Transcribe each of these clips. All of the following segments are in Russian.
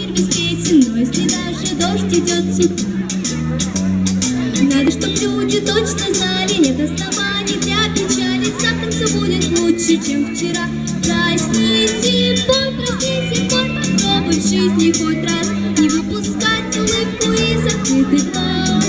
мир без песен, но если даже дождь идет с утра. Надо, чтоб люди точно знали, нет оснований для печали. Завтра все будет лучше, чем вчера. Проснись, пой, попробуй в жизни хоть раз не выпускать улыбку из закрытых глаз.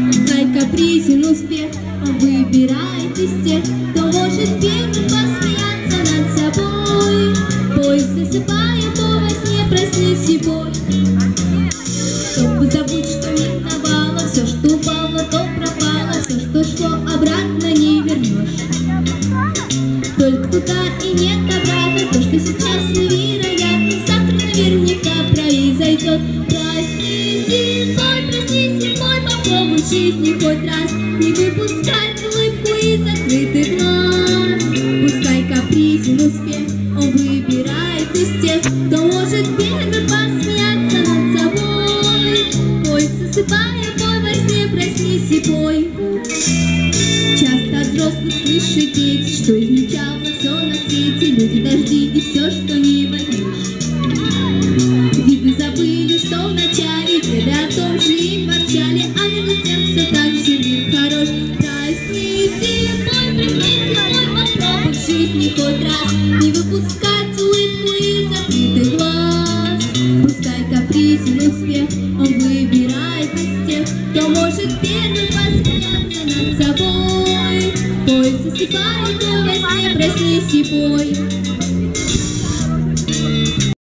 Пускай капризен успех, он выбирает из тех, кто может первым посмеяться над собой. Пой, засыпая по во сне, проснись и пой, чтобы забыть, что миновало. Все, что упало, то пропало, все, что шло, обратно не вернешь. Только туда и нет обратно, то, что сейчас невероятно, завтра наверняка произойдет. Проснись и пой, попробуй в жизни хоть раз не выпускать улыбку из закрытых глаз. Пускай капризен успех, он выбирает из тех, кто может первым посмеяться над собой. Пой, засыпая, пой во сне, проснись и пой. Часто от взрослых слышат дети, что измельчало все на свете, люди, дожди и все, что не возьмешь. Ведь мы забыли, что вначале деды о том же и ворчали, а между тем все так же мир хорош. Проснись и пой, попробуй в жизни хоть раз не выпускать улыбку из закрытых глаз. Пускай капризен успех, он выбирает из тех, кто может первым посмеяться над собой. Пой, засыпай, пой во сне, проснись и пой.